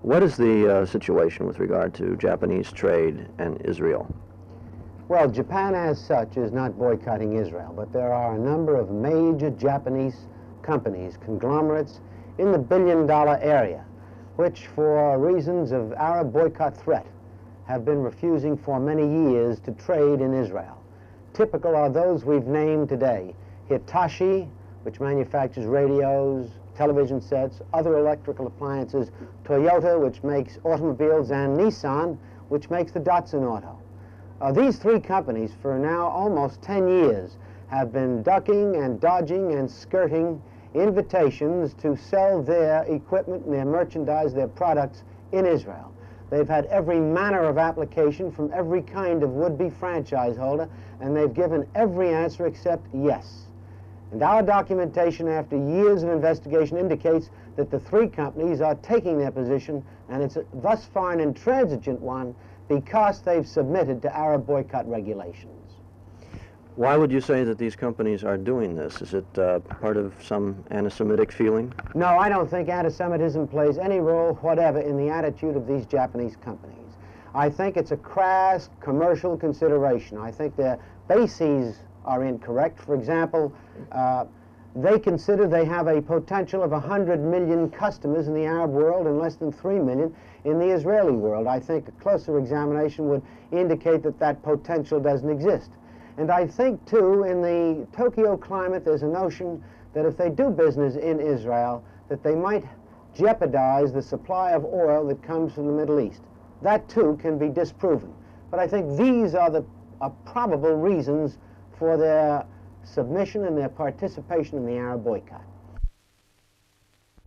What is the situation with regard to Japanese trade and Israel? Well, Japan as such is not boycotting Israel, but there are a number of major Japanese companies, conglomerates, in the billion-dollar area, which for reasons of Arab boycott threat have been refusing for many years to trade in Israel. Typical are those we've named today: Hitachi, which manufactures radios, television sets, other electrical appliances; Toyota, which makes automobiles; and Nissan, which makes the Datsun auto. These three companies, for now almost 10 years, have been ducking and dodging and skirting invitations to sell their equipment and their merchandise, their products, in Israel. They've had every manner of application from every kind of would-be franchise holder, and they've given every answer except yes. And our documentation after years of investigation indicates that the three companies are taking their position, and it's thus far an intransigent one, because they've submitted to Arab boycott regulations. Why would you say that these companies are doing this? Is it part of some anti-Semitic feeling? No, I don't think anti-Semitism plays any role whatever in the attitude of these Japanese companies. I think it's a crass commercial consideration. I think their bases are incorrect. For example, they consider they have a potential of 100 million customers in the Arab world and less than 3 million in the Israeli world. I think a closer examination would indicate that that potential doesn't exist. And I think, too, in the Tokyo climate, there's a notion that if they do business in Israel, that they might jeopardize the supply of oil that comes from the Middle East. That, too, can be disproven. But I think these are the probable reasons for their submission and their participation in the Arab boycott.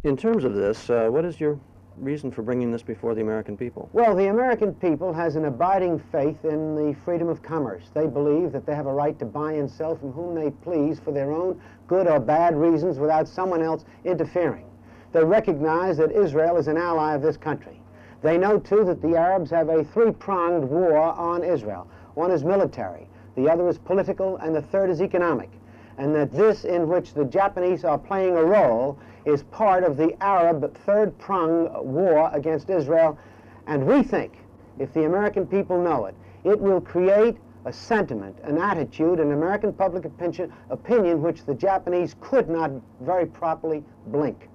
In terms of this, what is your reason for bringing this before the American people? Well, the American people has an abiding faith in the freedom of commerce. They believe that they have a right to buy and sell from whom they please for their own good or bad reasons without someone else interfering. They recognize that Israel is an ally of this country. They know, too, that the Arabs have a three-pronged war on Israel. One is military, the other is political, and the third is economic. And that this, in which the Japanese are playing a role, is part of the Arab third-pronged war against Israel. And we think, if the American people know it, it will create a sentiment, an attitude, an American public opinion which the Japanese could not very properly blink.